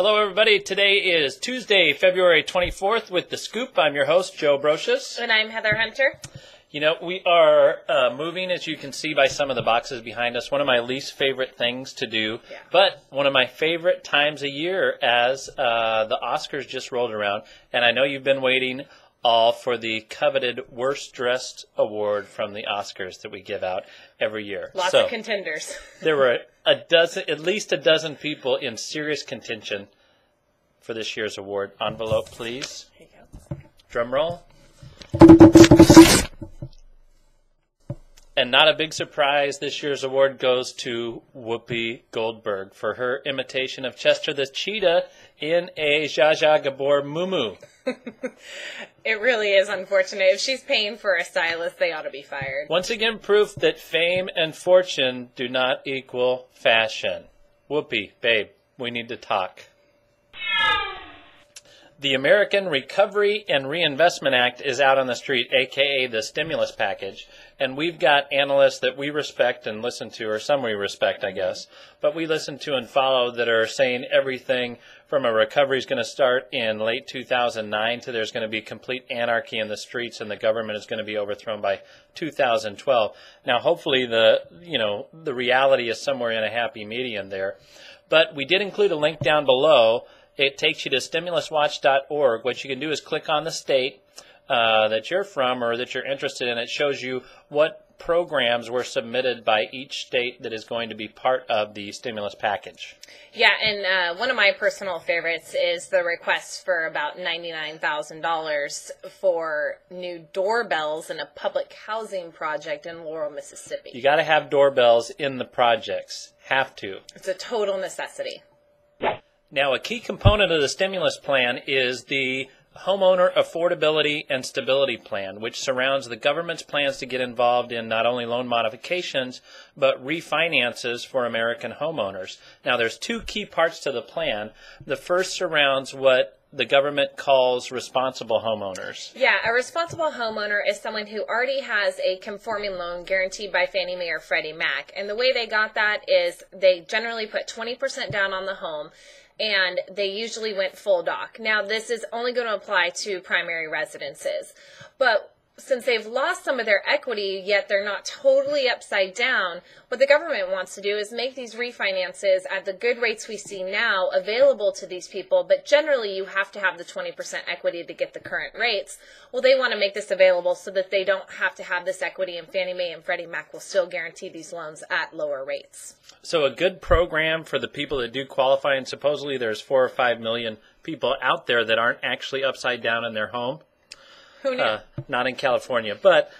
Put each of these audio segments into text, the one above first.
Hello, everybody. Today is Tuesday, February 24th with The Scoop. I'm your host, Joe Brocious. And I'm Heather Hunter. You know, we are moving, as you can see by some of the boxes behind us, one of my least favorite things to do, but one of my favorite times a year as the Oscars just rolled around. And I know you've been waiting all for the coveted Worst Dressed Award from the Oscars that we give out every year. Lots of contenders. There were at least a dozen people in serious contention for this year's award. Envelope, please. Here you go. Drum roll. And not a big surprise, this year's award goes to Whoopi Goldberg for her imitation of Chester the Cheetah in a Zsa Zsa Gabor muumuu. It really is unfortunate. If she's paying for a stylist, they ought to be fired. Once again, proof that fame and fortune do not equal fashion. Whoopi, babe, we need to talk. The American Recovery and Reinvestment Act is out on the street, a.k.a. the stimulus package, and we've got analysts that we respect and listen to, or some we respect, I guess, but we listen to and follow that are saying everything from a recovery is going to start in late 2009 to there's going to be complete anarchy in the streets and the government is going to be overthrown by 2012. Now, hopefully the reality is somewhere in a happy medium there, but we did include a link down below. It takes you to stimuluswatch.org. What you can do is click on the state that you're from or that you're interested in. It shows you what programs were submitted by each state that is going to be part of the stimulus package. Yeah, and one of my personal favorites is the request for about $99,000 for new doorbells in a public housing project in Laurel, Mississippi. You got to have doorbells in the projects. Have to. It's a total necessity. Now, a key component of the stimulus plan is the Homeowner Affordability and Stability Plan, which surrounds the government's plans to get involved in not only loan modifications, but refinances for American homeowners. Now, there's two key parts to the plan. The first surrounds what the government calls responsible homeowners. Yeah, a responsible homeowner is someone who already has a conforming loan guaranteed by Fannie Mae or Freddie Mac. And the way they got that is they generally put 20% down on the home, and they usually went full doc. Now, this is only going to apply to primary residences. But since they've lost some of their equity, yet they're not totally upside down, what the government wants to do is make these refinances at the good rates we see now available to these people, but generally you have to have the 20% equity to get the current rates. Well, they want to make this available so that they don't have to have this equity, and Fannie Mae and Freddie Mac will still guarantee these loans at lower rates. So a good program for the people that do qualify, and supposedly there's 4 or 5 million people out there that aren't actually upside down in their home. Who knew? Not in California. But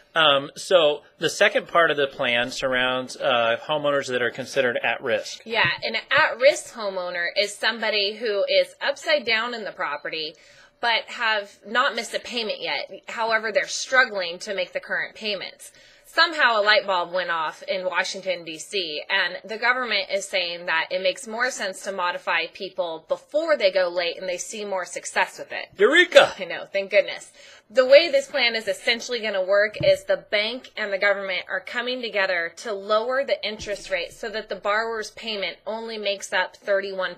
so the second part of the plan surrounds homeowners that are considered at risk. Yeah, an at-risk homeowner is somebody who is upside down in the property but have not missed a payment yet. However, they're struggling to make the current payments. Somehow a light bulb went off in Washington, D.C., and the government is saying that it makes more sense to modify people before they go late and they see more success with it. Eureka! I know, thank goodness. The way this plan is essentially going to work is the bank and the government are coming together to lower the interest rate so that the borrower's payment only makes up 31%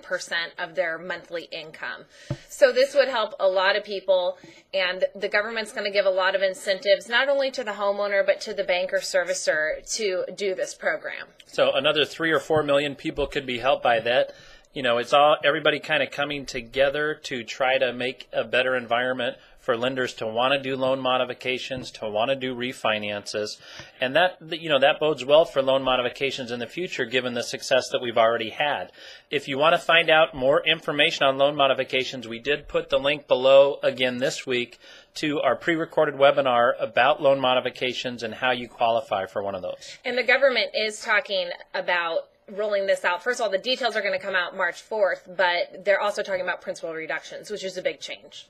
of their monthly income. So this would help a lot of people, and the government's going to give a lot of incentives, not only to the homeowner, but to the bank or servicer to do this program. So another 3 or 4 million people could be helped by that. You know, it's everybody kind of coming together to try to make a better environment for lenders to want to do loan modifications, to want to do refinances. And that bodes well for loan modifications in the future, given the success that we've already had. If you want to find out more information on loan modifications, we did put the link below again this week to our pre-recorded webinar about loan modifications and how you qualify for one of those. And the government is talking about rolling this out. First of all, the details are going to come out March 4th, but they're also talking about principal reductions, which is a big change.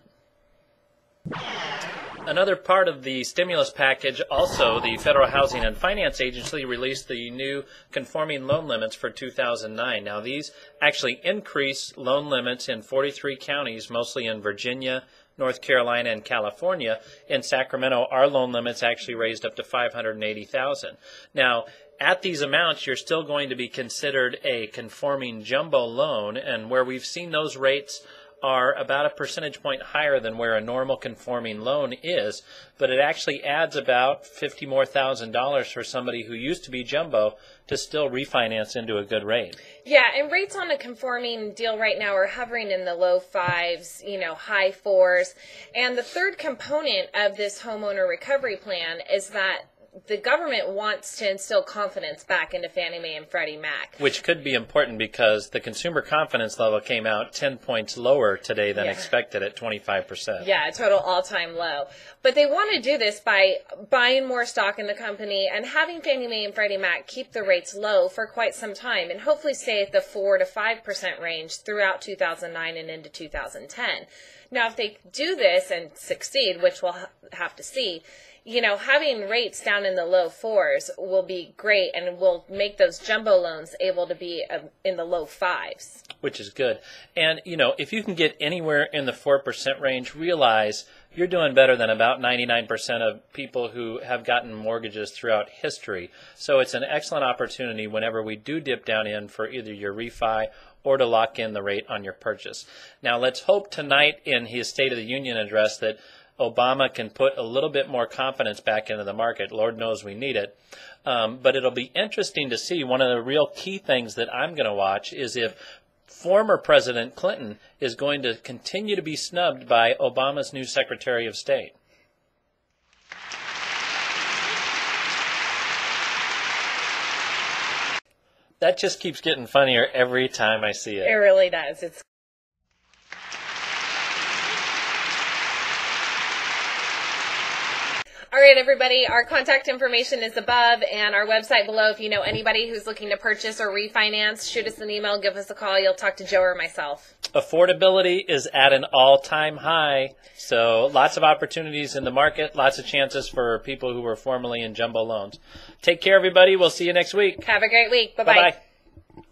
Another part of the stimulus package, also, the Federal Housing and Finance Agency released the new conforming loan limits for 2009. Now, these actually increase loan limits in 43 counties, mostly in Virginia, North Carolina, and California. In Sacramento, our loan limits actually raised up to $580,000. Now, at these amounts, you're still going to be considered a conforming jumbo loan, and where we've seen those rates are about a percentage point higher than where a normal conforming loan is, but it actually adds about $50,000 more for somebody who used to be jumbo to still refinance into a good rate. Yeah, and rates on a conforming deal right now are hovering in the low 5s, high 4s. And the third component of this homeowner recovery plan is that the government wants to instill confidence back into Fannie Mae and Freddie Mac. Which could be important because the consumer confidence level came out 10 points lower today than expected at 25%. Yeah, a total all-time low. But they want to do this by buying more stock in the company and having Fannie Mae and Freddie Mac keep the rates low for quite some time and hopefully stay at the 4 to 5% range throughout 2009 and into 2010. Now, if they do this and succeed, which we'll have to see, having rates down in the low 4s will be great and will make those jumbo loans able to be in the low 5s. Which is good. And, if you can get anywhere in the 4% range, realize you're doing better than about 99% of people who have gotten mortgages throughout history. So it's an excellent opportunity whenever we do dip down in for either your refi or to lock in the rate on your purchase. Now, let's hope tonight in his State of the Union address that Obama can put a little bit more confidence back into the market. Lord knows we need it. But it'll be interesting to see. One of the real key things that I'm going to watch is if former President Clinton is going to continue to be snubbed by Obama's new Secretary of State. That just keeps getting funnier every time I see it. It really does. It's All right, everybody, our contact information is above and our website below. If you know anybody who's looking to purchase or refinance, shoot us an email, give us a call. You'll talk to Joe or myself. Affordability is at an all-time high, so lots of opportunities in the market, lots of chances for people who were formerly in jumbo loans. Take care, everybody. We'll see you next week. Have a great week. Bye-bye. Bye-bye.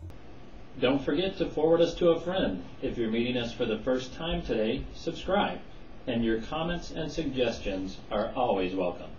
Don't forget to forward us to a friend. If you're meeting us for the first time today, subscribe. And your comments and suggestions are always welcome.